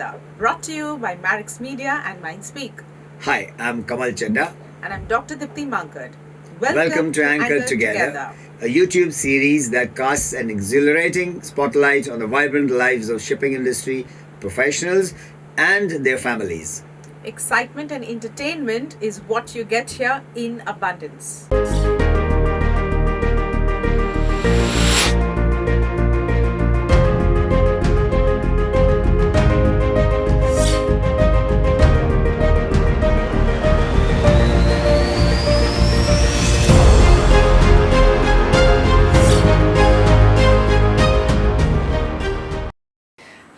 Together, brought to you by Marix Media and Mindspeak. Hi, I'm Kamal Chadda. And I'm Dr. Dipti Mankad. Welcome to Anchor Together, a YouTube series that casts an exhilarating spotlight on the vibrant lives of shipping industry professionals and their families. Excitement and entertainment is what you get here in abundance.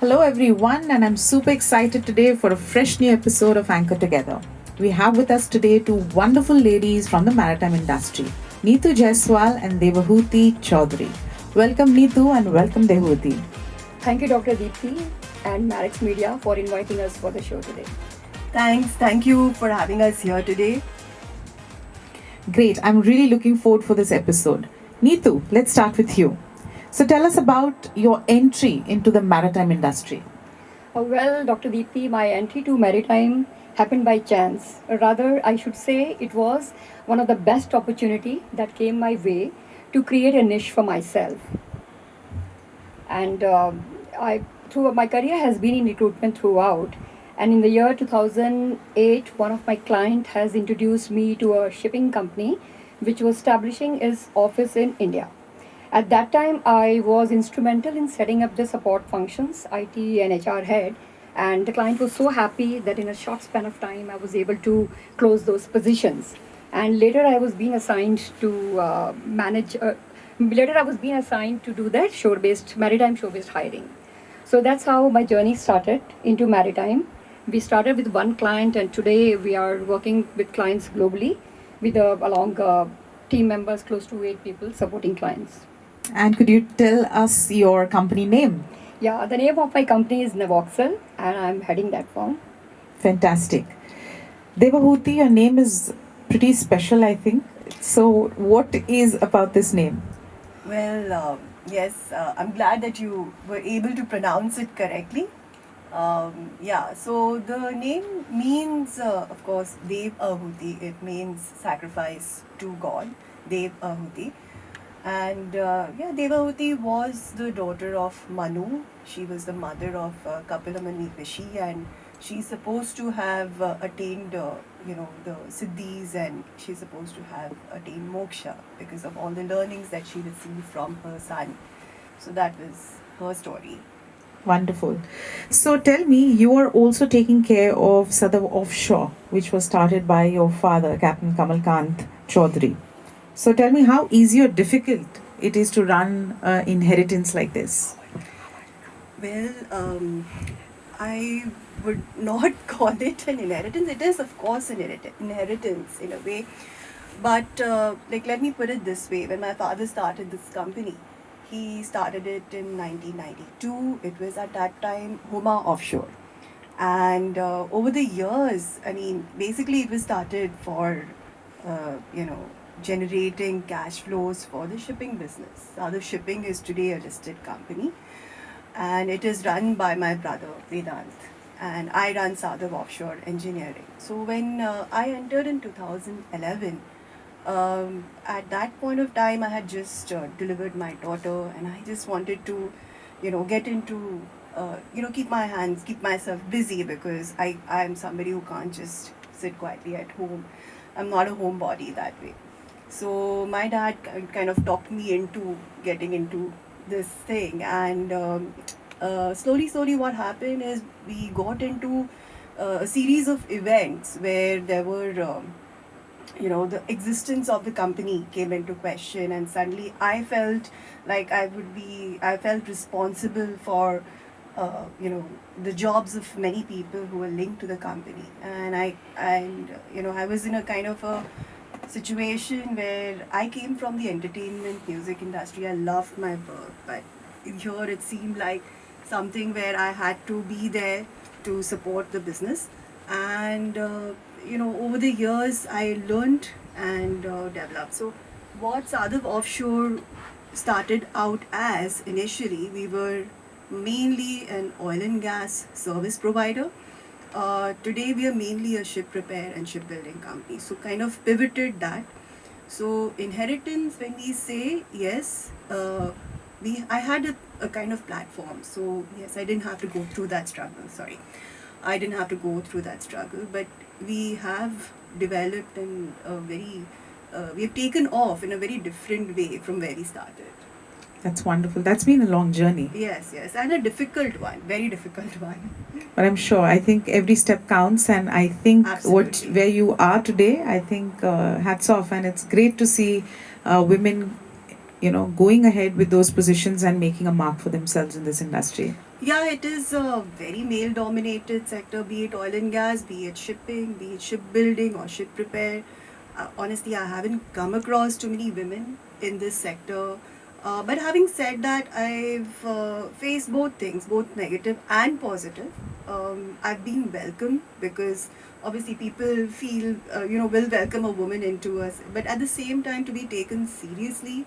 Hello, everyone, and I'm super excited today for a fresh new episode of Anchor Together. We have with us today two wonderful ladies from the maritime industry, Neetu Jaiswal and Devahuti Choudhury. Welcome, Neetu, and welcome, Devahuti. Thank you, Dr. Deepthi and Marix Media for inviting us for the show today. Thank you for having us here today. Great, I'm really looking forward for this episode. Neetu, let's start with you. So tell us about your entry into the maritime industry. Well, Dr. Deepthi, my entry to Maritime happened by chance. Rather, I should say it was one of the best opportunity that came my way to create a niche for myself. And my career has been in recruitment throughout. And in the year 2008, one of my clients has introduced me to a shipping company which was establishing its office in India. At that time, I was instrumental in setting up the support functions, IT and HR head, and the client was so happy that in a short span of time, I was able to close those positions. And later, I was being assigned to do that maritime shore-based hiring. So that's how my journey started into maritime. We started with one client, and today we are working with clients globally, with team members, close to 8 people supporting clients. And could you tell us your company name? Yeah, the name of my company is Nevoxel, and I'm heading that firm. Fantastic. Devahuti, your name is pretty special, I think. So, what is about this name? Well, yes, I'm glad that you were able to pronounce it correctly. So the name means, of course, Devahuti. It means sacrifice to God, Devahuti. And Devahuti was the daughter of Manu. She was the mother of Kapilamani Rishi, and she's supposed to have attained, the siddhis, and she's supposed to have attained moksha because of all the learnings that she received from her son. So that was her story. Wonderful. So tell me, you are also taking care of Sadhav Offshore, which was started by your father, Captain Kamal Kant Choudhury. So tell me how easy or difficult it is to run inheritance like this. Well, I would not call it an inheritance. It is, of course, an inheritance in a way. But let me put it this way. When my father started this company, he started it in 1992. It was at that time Homa Offshore. And over the years, basically it was started for, generating cash flows for the shipping business. Sadhav Shipping is today a listed company, and it is run by my brother Vedant, and I run Sadhav Offshore Engineering. So when I entered in 2011, at that point of time, I had just delivered my daughter, and I just wanted to, get into, keep myself busy, because I am somebody who can't just sit quietly at home. I'm not a homebody that way. So my dad kind of talked me into getting into this thing, and slowly what happened is we got into a series of events where there were the existence of the company came into question, and suddenly I felt like I felt responsible for the jobs of many people who were linked to the company, and I was in a kind of a situation where I came from the entertainment music industry. I loved my work, but here it seemed like something where I had to be there to support the business. And over the years, I learned and developed. So, what Sadhav Offshore started out as initially, we were mainly an oil and gas service provider. Today we are mainly a ship repair and shipbuilding company. So kind of pivoted that. So inheritance, when we say yes, I had a kind of platform. So yes, I didn't have to go through that struggle. Sorry, I didn't have to go through that struggle. But we have developed in a very, we have taken off in a very different way from where we started. That's wonderful. That's been a long journey. Yes, yes, and a difficult one, very difficult one. But I'm sure, I think every step counts, and I think Absolutely. where you are today, I think hats off, and it's great to see women, going ahead with those positions and making a mark for themselves in this industry. Yeah, it is a very male dominated sector, be it oil and gas, be it shipping, be it shipbuilding or ship repair. Honestly, I haven't come across too many women in this sector. But having said that, I've faced both things, both negative and positive. I've been welcomed because obviously people feel, will welcome a woman into us. But at the same time, to be taken seriously,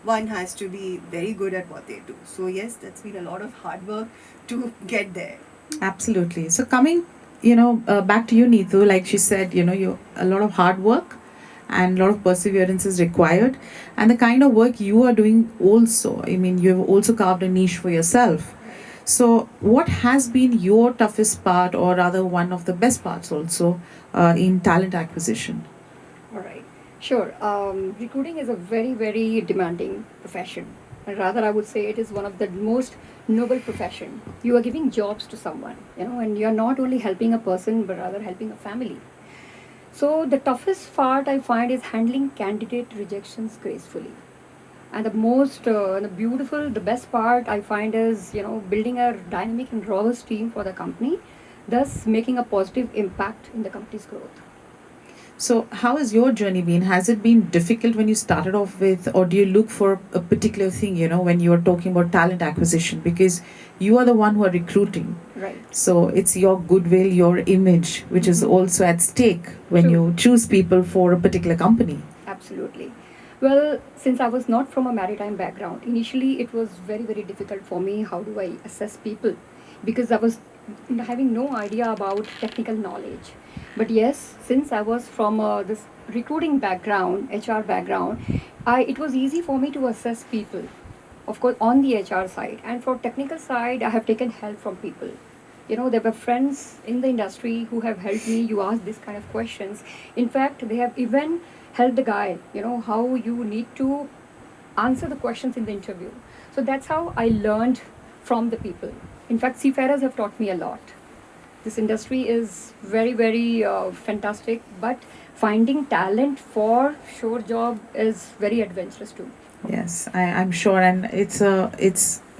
one has to be very good at what they do. So yes, that's been a lot of hard work to get there. Absolutely. So coming, back to you, Neetu, like she said, you a lot of hard work and a lot of perseverance is required, and the kind of work you are doing also. I mean, you have also carved a niche for yourself. Right. So, what has been your toughest part, or rather, one of the best parts also, in talent acquisition? All right. Sure. Recruiting is a very, very demanding profession. And rather, I would say it is one of the most noble profession. You are giving jobs to someone, and you are not only helping a person, but rather helping a family. So the toughest part I find is handling candidate rejections gracefully. And the most the beautiful, the best part I find is building a dynamic and robust team for the company, thus making a positive impact in the company's growth. So, how has your journey been? Has it been difficult when you started off with, or do you look for a particular thing, when you are talking about talent acquisition? Because you are the one who are recruiting. Right. So, it's your goodwill, your image, which is also at stake when True. you choose people for a particular company. Absolutely. Well, since I was not from a maritime background, initially it was very, very difficult for me. How do I assess people? Because I was having no idea about technical knowledge. But yes, since I was from this recruiting background, HR background, it was easy for me to assess people. Of course, on the HR side, and for technical side, I have taken help from people. There were friends in the industry who have helped me. You ask this kind of questions. In fact, they have even helped the guy. How you need to answer the questions in the interview. So that's how I learned from the people. In fact, seafarers have taught me a lot. This industry is very, very fantastic, but finding talent for shore job is very adventurous too. Yes, I'm sure, and it's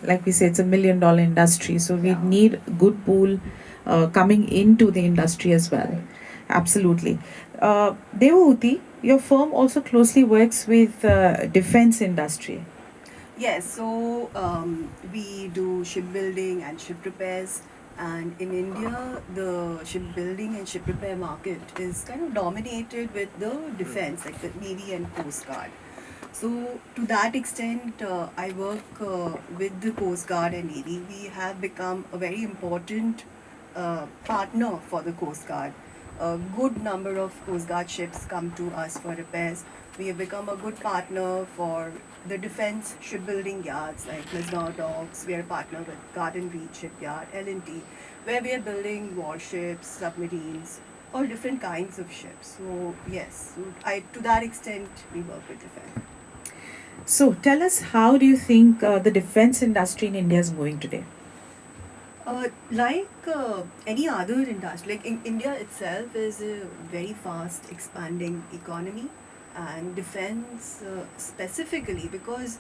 like we say, it's $1 million industry. So we Yeah. need good pool coming into the industry as well. Right. Absolutely. Devahuti, your firm also closely works with defense industry. Yes, so we do shipbuilding and ship repairs. And in India, the shipbuilding and ship repair market is kind of dominated with the defense, like the Navy and Coast Guard. So, to that extent, I work with the Coast Guard and Navy. We have become a very important partner for the Coast Guard. A good number of Coast Guard ships come to us for repairs. We have become a good partner for the defense shipbuilding yards like Lisbon Docks. We are a partner with Garden Reach Shipyard, L&T, where we are building warships, submarines, all different kinds of ships. So yes, to that extent we work with defense. So tell us, how do you think the defense industry in India is going today? Like any other industry, like in India itself is a very fast expanding economy, and defense specifically because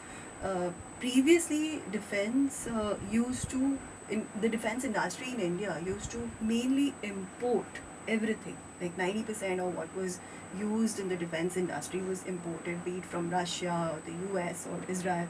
previously defense used to in the defense industry in India used to mainly import everything. Like 90% of what was used in the defense industry was imported, be it from Russia or the US or Israel.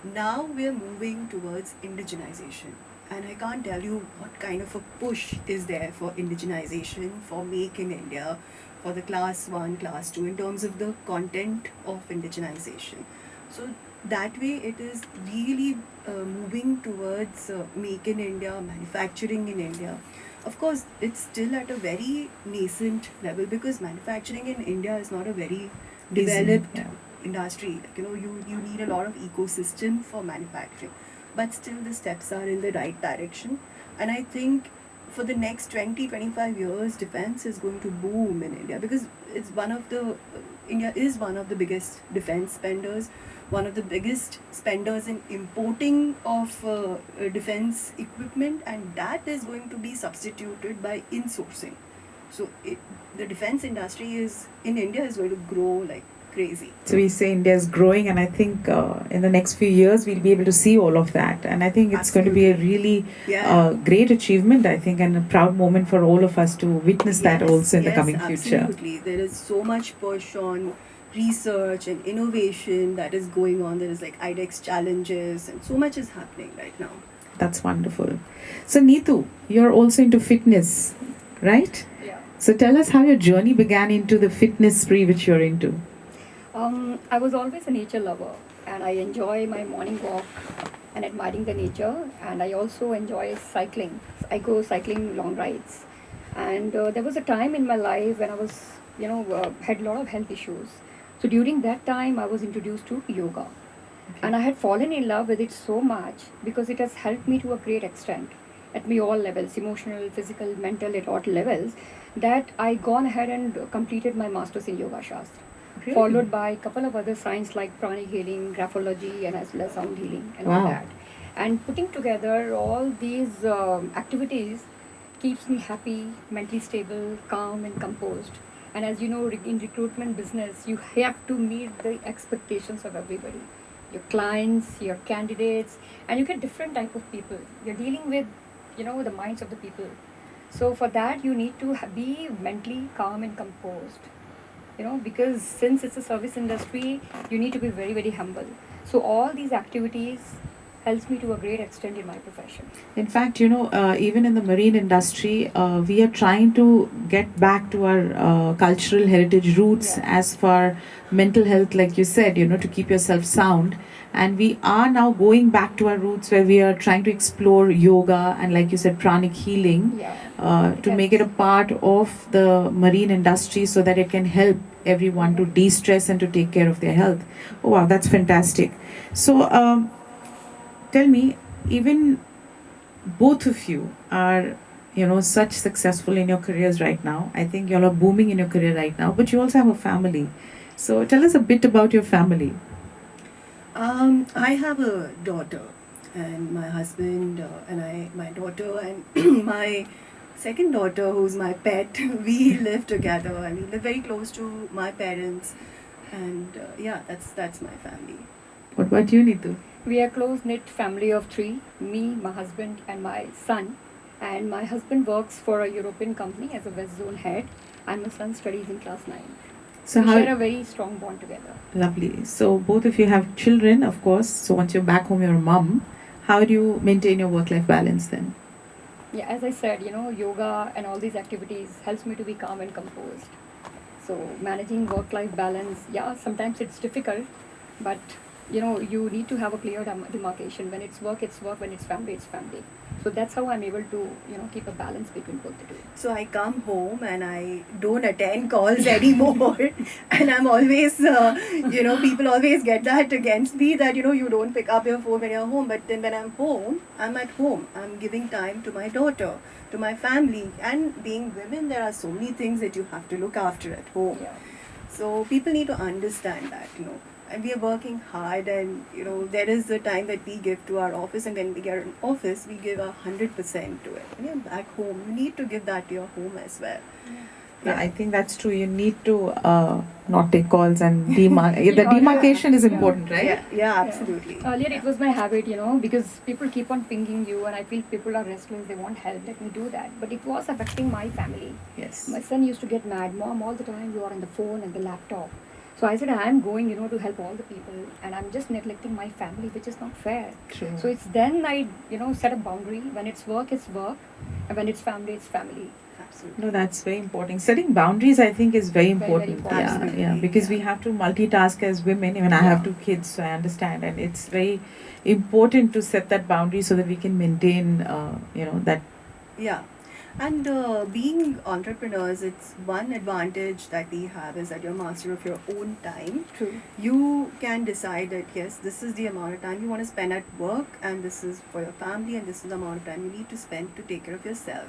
Now we are moving towards indigenization, and I can't tell you what kind of a push is there for indigenization, for Make in India, for the class 1, class 2, in terms of the content of indigenization. So that way it is really moving towards make in India, manufacturing in India. Of course, it's still at a very nascent level because manufacturing in India is not a very Easy, developed yeah. industry. Like, you need a lot of ecosystem for manufacturing, but still the steps are in the right direction. And I think for the next 20-25 years, defense is going to boom in India because it's one of the India is one of the biggest defense spenders, one of the biggest spenders in importing of defense equipment, and that is going to be substituted by insourcing. So the defense industry is in India is going to grow like crazy. So we say India is growing, and I think in the next few years we'll be able to see all of that. And I think it's going to be a really great achievement, I think, and a proud moment for all of us to witness that also in the coming future. Absolutely. There is so much push on research and innovation that is going on. There is like IDEX challenges, and so much is happening right now. That's wonderful. So Neetu, you're also into fitness, right? Yeah. So tell us how your journey began into the fitness spree which you're into. I was always a nature lover, and I enjoy my morning walk and admiring the nature, and I also enjoy cycling. I go cycling long rides, and there was a time in my life when I was, had a lot of health issues. So during that time, I was introduced to yoga, and I had fallen in love with it so much because it has helped me to a great extent at me all levels, emotional, physical, mental, at all levels, that I gone ahead and completed my master's in yoga shastra, followed by a couple of other science like pranic healing, graphology, and as well as sound healing and all Wow. that. And putting together all these activities keeps me happy, mentally stable, calm, and composed. And as you know, in recruitment business, you have to meet the expectations of everybody, your clients, your candidates, and you get different type of people. You're dealing with, the minds of the people. So for that, you need to be mentally calm and composed. Because since it's a service industry, you need to be very, very humble. So all these activities helps me to a great extent in my profession. In fact, even in the marine industry, we are trying to get back to our cultural heritage roots as far mental health, like you said, to keep yourself sound. And we are now going back to our roots where we are trying to explore yoga and, like you said, pranic healing to make it a part of the marine industry so that it can help everyone to de stress and to take care of their health. Oh, wow, that's fantastic. So, tell me, even both of you are such successful in your careers right now. I think y'all are booming in your career right now, but you also have a family. So tell us a bit about your family. I have a daughter, and my husband and my daughter, and my second daughter, who's my pet. We live together, and we live very close to my parents. And that's my family. What about you, Neetu? We are close knit family of three: me, my husband, and my son. And my husband works for a European company as a West Zone head, and my son studies in class 9. So we how share a very strong bond together. lovely. So both of you have children, of course. So once you're back home, you're a mom. How do you maintain your work-life balance then? Yeah, as I said, yoga and all these activities helps me to be calm and composed. So managing work-life balance, sometimes it's difficult, but you need to have a clear demarcation. When it's work, it's work. When it's family, it's family. So that's how I'm able to, keep a balance between both the two. So I come home and I don't attend calls anymore. And I'm always, people always get that against me that, you don't pick up your phone when you're home. But then when I'm home, I'm at home. I'm giving time to my daughter, to my family. And being women, there are so many things that you have to look after at home. Yeah. So people need to understand that, and we are working hard, and there is the time that we give to our office, and when we get in office we give 100% to it. When you're back home, you need to give that to your home as well. Yeah, I think that's true. You need to not take calls and the demarcation is important, right? Yeah, absolutely. Earlier it was my habit, because people keep on pinging you, and I feel people are restless, they want help, let me do that. But it was affecting my family. Yes. My son used to get mad, Mom, all the time you are on the phone and the laptop. So I said, I'm going, to help all the people, and I'm just neglecting my family, which is not fair. True. So it's then I, set a boundary. When it's work, and when it's family, it's family. Absolutely. No, that's very important. Setting boundaries, I think, is very Very, very important. important. Yeah, Absolutely, yeah, because we yeah. have to multitask as women. Even I have Yeah. 2 kids, so I understand, and it's very important to set that boundary so that we can maintain, that. Yeah. And being entrepreneurs, it's one advantage that we have is that you're master of your own time. True. You can decide that yes, this is the amount of time you want to spend at work, and this is for your family, and this is the amount of time you need to spend to take care of yourself.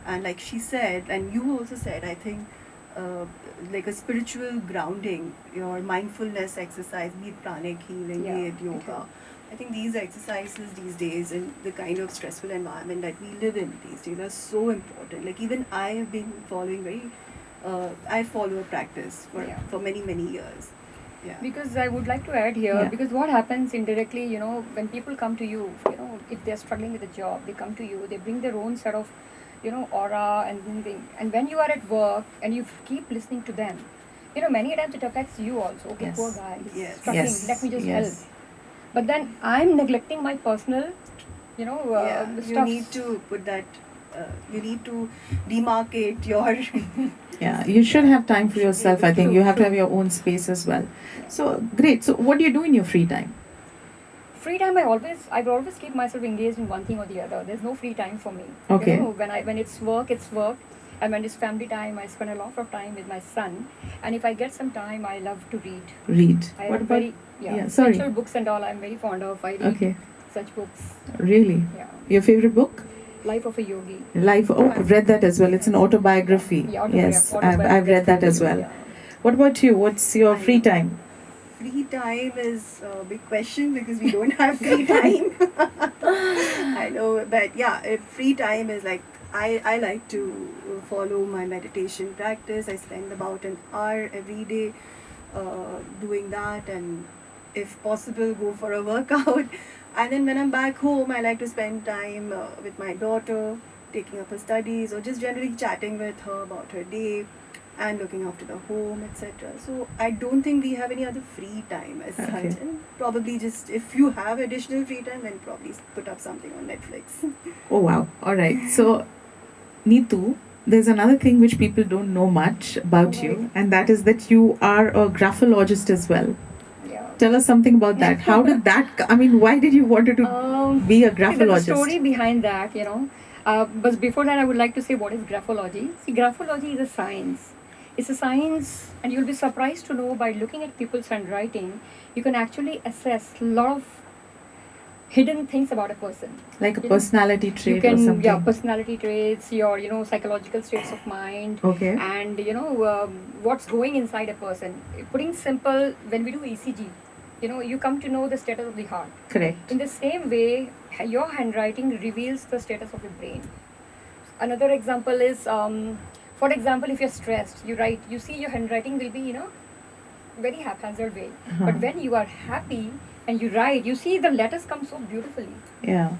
And like she said, and you also said, I think, uh, like a spiritual grounding, your mindfulness exercise, be it pranic healing, Yeah, be it it yoga. is. I think these exercises these days in the kind of stressful environment that we live in these days are so important. Like even I have been following I follow a practice Yeah. for many, many years. Yeah. Because I would like to add here, Yeah. because what happens indirectly, when people come to you, if they're struggling with a job, they come to you, they bring their own set of, aura and thing. And when you are at work and you keep listening to them, many times it affects you also. Okay, poor Yes. guy, he's Yes. struggling, let me just help. Yes. But then I'm neglecting my personal, Yeah, you need stuff. to put that, you need to demarcate your. Yeah, you should have time for yourself. I think True, you have to true. have your own space as well. Yeah. So great. So what do you do in your free time? Free time, I will always keep myself engaged in one thing or the other. There's no free time for me. Okay. When it's work, it's work, and when it's family time, I spend a lot of time with my son. And if I get some time, I love to read. Read. I What am about? very Yeah, sorry. spiritual books and all. I'm very fond of. I read Okay. such books. Really? Yeah, Your favorite book? Life of a Yogi. Life. Oh, I've read that as well. It's an autobiography. Yeah, Yes, I've read that as well. Yeah. What about you? What's your I free know. time? Free time is a big question because we don't have free time. I know, but yeah, free time is like I like to follow my meditation practice. I spend about an hour every day doing that, and if possible, go for a workout. And then when I'm back home, I like to spend time with my daughter, taking up her studies, or just generally chatting with her about her day and looking after the home, etc. So I don't think we have any other free time as Okay. such. And probably just if you have additional free time, then probably put up something on Netflix. Oh wow. All right. So, Neetu, there's another thing which people don't know much about you, Right. and that is that you are a graphologist as well. Yeah. Tell us something about that. How did that? I mean, why did you wanted to be a See, there's a graphologist? story behind that. But before that, I would like to say what is graphology. See, graphology is a science. It's a science, and you'll be surprised to know by looking at people's handwriting, you can actually assess a lot of hidden things about a person. Like a You know, personality You trait or can, something. yeah, personality traits, your, psychological states of mind, Okay. and what's going inside a person. Putting simple, when we do ECG, you come to know the status of the heart. Correct. In the same way, your handwriting reveals the status of your brain. Another example is, for example, if you're stressed, you see your handwriting will be, very haphazard way. Uh-huh. But when you are happy and you write, you see the letters come so beautifully. Yeah.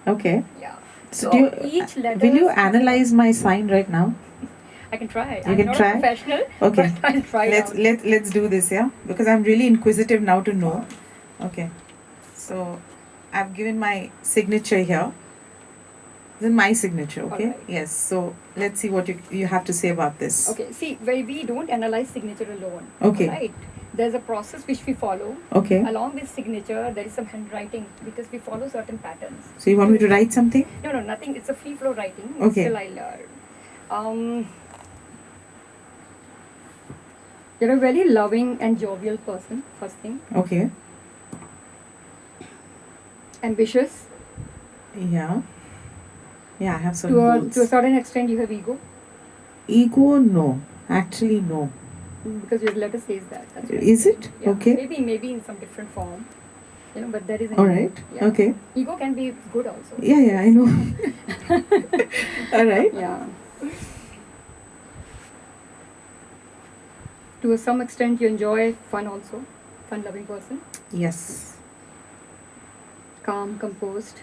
Okay. Yeah. So, So do you, each letter. will you analyze my sign right now? I can try. You I'm can not try? a professional, Okay. but I'll try. Let's do this, yeah? Because I'm really inquisitive now to know. Okay. So I've given my signature here. This is my signature, okay? Alright. Yes. So let's see what you have to say about this. Okay. See, we don't analyze signature alone. Okay. Right. There's a process which we follow. Okay. Along with signature, there is some handwriting because we follow certain patterns. So you want me to write something? No, nothing. It's a free flow writing. Okay. Still, I learn. You're a very loving and jovial person. First thing, Okay. ambitious. Yeah. Yeah, I have some To a goals. certain extent, you have ego Ego, no. Actually, no. because your letter says that. That's what Is it? Yeah. Okay. Maybe in some different form. But there is an All ego. right. Yeah. Okay. Ego can be good also. Yeah, I know. All right. Yeah. To some extent, you enjoy fun also. Fun-loving person. Yes. Calm, composed.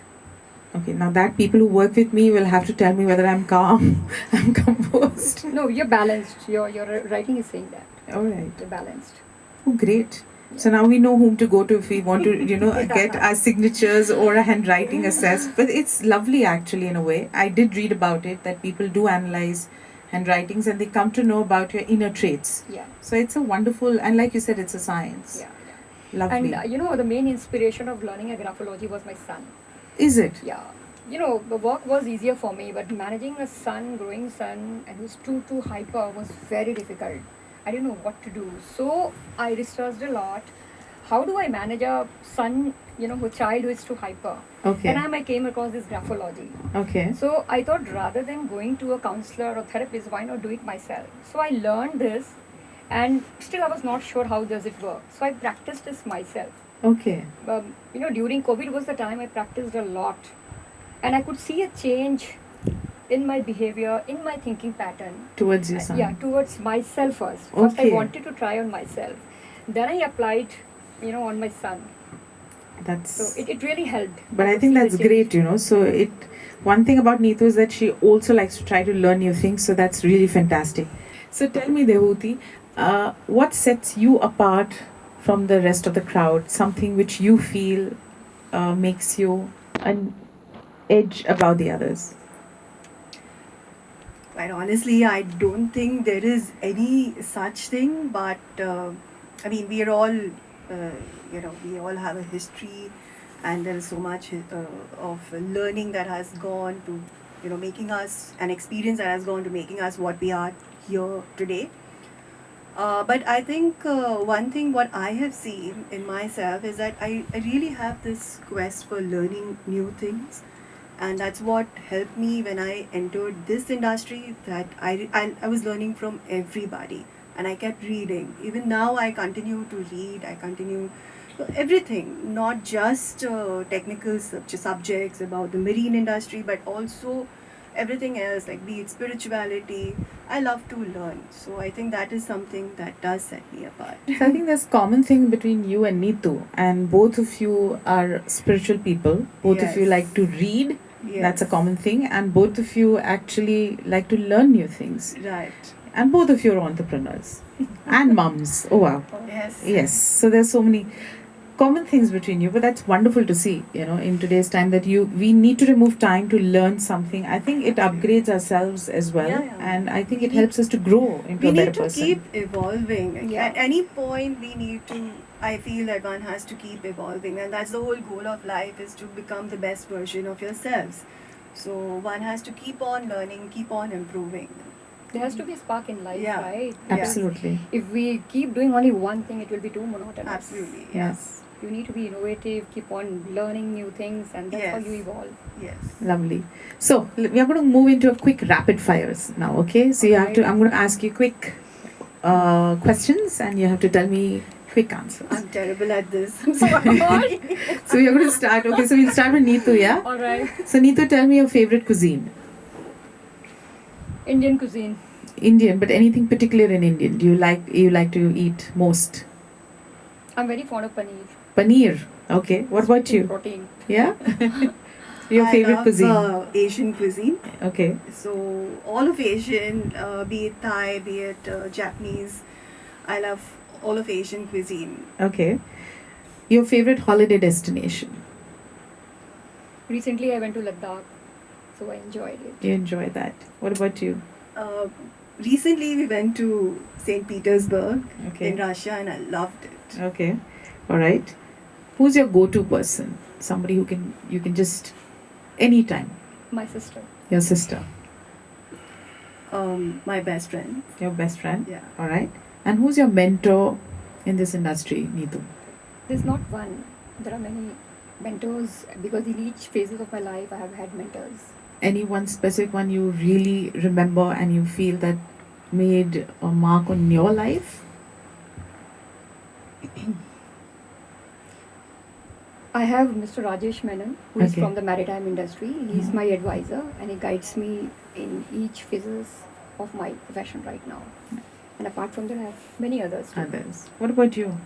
Okay, now that people who work with me will have to tell me whether I'm calm, I'm composed. No, you're balanced. Your writing is saying that. All right. You're balanced. Oh, great. So now we know whom to go to if we want to, get our signatures or a handwriting assessed. But it's lovely actually in a way. I did read about it that people do analyze handwritings and they come to know about your inner traits. Yeah. So it's a wonderful, and like you said, it's a science. Yeah. Lovely. And the main inspiration of learning a graphology was my son. Is it? Yeah. The work was easier for me, but managing a growing son, and who's too hyper was very difficult. I didn't know what to do. So I researched a lot. How do I manage a son, a child who is too hyper? Okay. And I came across this graphology. Okay. So I thought rather than going to a counselor or therapist, why not do it myself? So I learned this, and still I was not sure how does it work. So I practiced this myself. Okay. During COVID was the time I practiced a lot, and I could see a change in my behavior, in my thinking pattern. Towards your son? Yeah, towards myself first. First Okay. I wanted to try on myself. Then I applied, on my son. That's. So it really helped. But I to think see the that's change. great, So one thing about Neetu is that she also likes to try to learn new things. So that's really fantastic. So tell me, Devahuti, what sets you apart from the rest of the crowd? Something which you feel makes you an edge above the others? Quite honestly, I don't think there is any such thing, but we are all, we all have a history, and there is so much of learning that has gone to, making us, an experience that has gone to making us what we are here today. But I think one thing what I have seen in myself is that I really have this quest for learning new things, and that's what helped me when I entered this industry. That I was learning from everybody, and I kept reading. Even now, I continue to read. I continue everything, not just technical subjects about the marine industry, but also everything else, like be it spirituality. I love to learn, so I think that is something that does set me apart. So I think there's common thing between you and Neetu, and both of you are spiritual people. Both of you Yes. like to read. Yes. That's a common thing, and both of you actually like to learn new things. Right. And both of you are entrepreneurs and mums. Oh wow. Yes. Yes. So there's so many common things between you, but that's wonderful to see. In today's time that we need to remove time to learn something. I think it upgrades ourselves as well, Yeah, yeah. and I think We it need- helps us to grow into We a better need to person. keep evolving. Yeah. At any point, we need to. I feel that one has to keep evolving, and that's the whole goal of life: is to become the best version of yourselves. So one has to keep on learning, keep on improving. There has to be a spark in life, Yeah. right? Yeah. Absolutely. If we keep doing only one thing, it will be too monotonous. Absolutely. Yeah. Yes. You need to be innovative, keep on learning new things, and that's how Yes. you evolve. Yes. Lovely. So we are going to move into a quick rapid fires now. Okay. So you have to. Okay. I'm going to ask you quick questions, and you have to tell me quick answers. I'm terrible at this. I'm Oh my sorry. God. So we are going to start. Okay. So we'll start with Neetu. Yeah. All right. So Neetu, tell me your favorite cuisine. Indian cuisine. Indian, but anything particular in Indian? Do you like to eat most? I'm very fond of paneer. Paneer. Okay. What about you? Protein. Yeah. Your I favorite love, cuisine? Asian cuisine. Okay. So all of Asian, be it Thai, be it Japanese, I love all of Asian cuisine. Okay. Your favorite holiday destination? Recently, I went to Ladakh, so I enjoyed it. You enjoy that. What about you? Uh, Recently, we went to St. Petersburg Okay. in Russia, and I loved it. Okay. All right. Who's your go-to person? Somebody who you can just anytime. My sister. Your sister. My best friend. Your best friend. Yeah. All right. And who's your mentor in this industry, Neetu? There's not one. There are many mentors because in each phases of my life, I have had mentors. Any one specific one you really remember and you feel that made a mark on your life? I have Mr. Rajesh Menon, who is Okay. from the maritime industry. He's Mhm. my advisor, and he guides me in each phases of my profession right now. And apart from that, I have many others too. Others. What about you?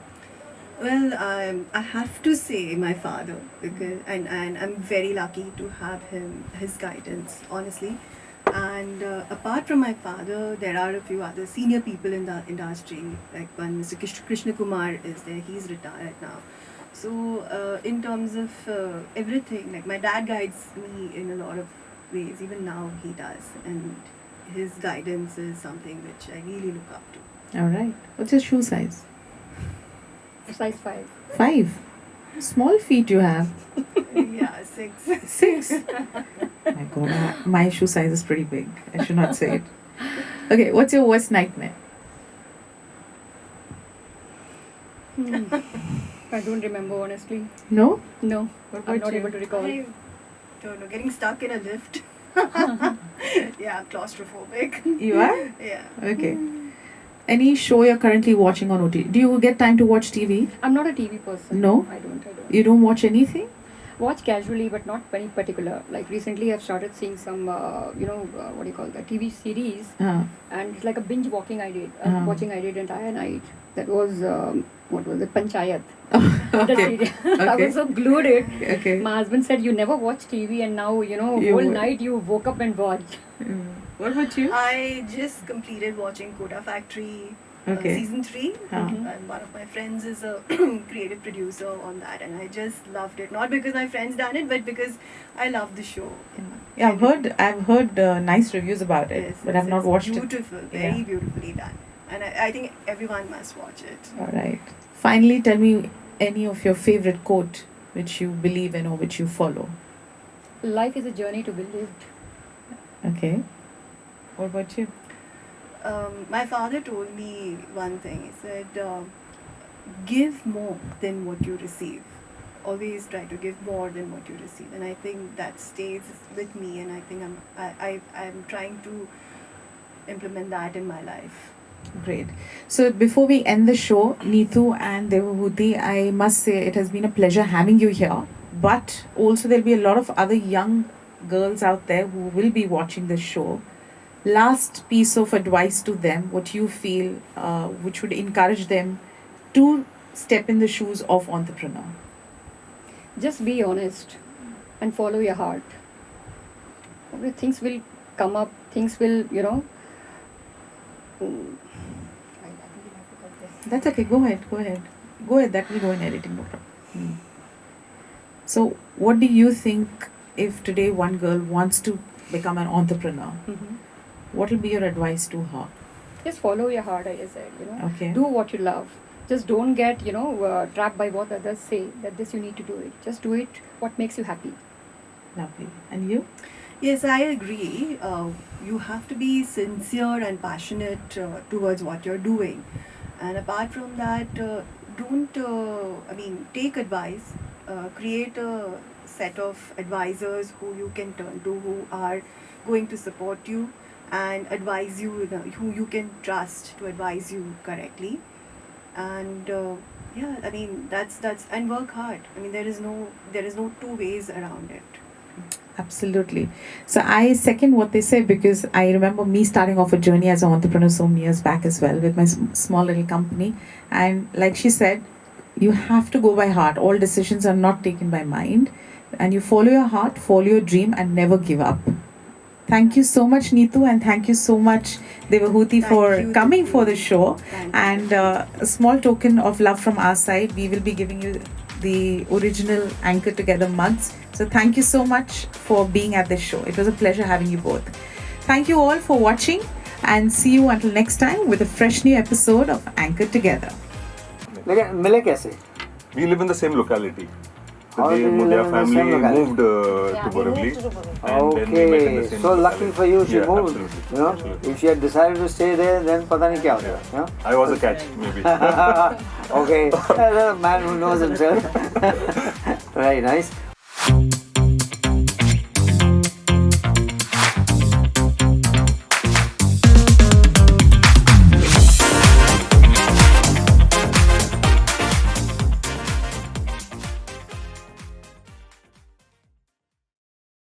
Well, I have to say my father, because and I'm very lucky to have his guidance, honestly. And apart from my father, there are a few other senior people in the industry. Like one Mr. Krishna Kumar is there. He's retired now. So in terms of everything, like my dad guides me in a lot of ways. Even now he does, and his guidance is something which I really look up to. All right. What's your shoe size? Size 5. 5. Small feet you have. Yeah, 6. 6. My God, my shoe size is pretty big. I should not say it. Okay, what's your worst nightmare? I don't remember honestly. No? No, What I'm about not you? able to recall. I don't know, getting stuck in a lift. Yeah, I'm claustrophobic. You are? Yeah. Okay. Any show you're currently watching on OTT? Do you get time to watch TV? I'm not a TV person. No? I don't. You don't watch anything? Watch casually, but not very particular. Like recently, I've started seeing some, what do you call that, TV series, and it's like a binge watching I did. Watching I did entire night. That was what was it, Panchayat. The Okay. serial. I was so glued it. Okay. My husband said, "You never watch TV, and now You whole would. night you woke up and watched." What about you? I just completed watching Coda Factory Okay. season 3. Mhm. And one of my friends is a creative producer on that, and I just loved it. Not because my friends done it, but because I love the show. Yeah, I've heard nice reviews about it, Yes, but it's- I've not it's watched beautiful, it. very Yeah. beautifully done, and I think everyone must watch it. All right. Finally, tell me any of your favorite quote which you believe in or which you follow. Life is a journey to be lived. Okay. What about you? My father told me one thing. He said, "Give more than what you receive. Always try to give more than what you receive." And I think that stays with me, and I think I'm trying to implement that in my life. Great. So before we end the show, Neetu and Devahuti, I must say it has been a pleasure having you here. But also there'll be a lot of other young girls out there who will be watching this show. Last piece of advice to them, what you feel which would encourage them to step in the shoes of entrepreneur. Just be honest and follow your heart. Things will come up. Things will, That's okay. Go ahead. That will go in editing. No problem. So, what do you think if today one girl wants to become an entrepreneur? What will be your advice to her? Just follow your heart, I said, Okay. Do what you love. Just don't get, trapped by what others say, that this you need to do it. Just do it what makes you happy. Lovely. And you? Yes, I agree. You have to be sincere and passionate towards what you're doing. And apart from that, take advice. Create a set of advisors who you can turn to, who are going to support you and advise you, who you can trust to advise you correctly. And that's and work hard. There is no two ways around it. Absolutely. So I second what they say because I remember me starting off a journey as an entrepreneur so many years back as well with my small little company. And like she said, you have to go by heart. All decisions are not taken by mind. And you follow your heart, follow your dream, and never give up. Thank you so much, Neetu, and thank you so much, Devahuti, for coming for the show. And a small token of love from our side, we will be giving you the original Anchor Together mugs. So thank you so much for being at this show. It was a pleasure having you both. Thank you all for watching and see you until next time with a fresh new episode of Anchor Together. लेकिन मिले कैसे? We live in the same locality. How So did you live their in the family same locality? moved to Borivali. And then we met in the Okay, same so lucky locality. for you she Yeah, moved. absolutely. Absolutely. If she had decided to stay there, then पता नहीं क्या होता. You know? I was a catch, maybe. Okay, a man who knows himself. Very nice.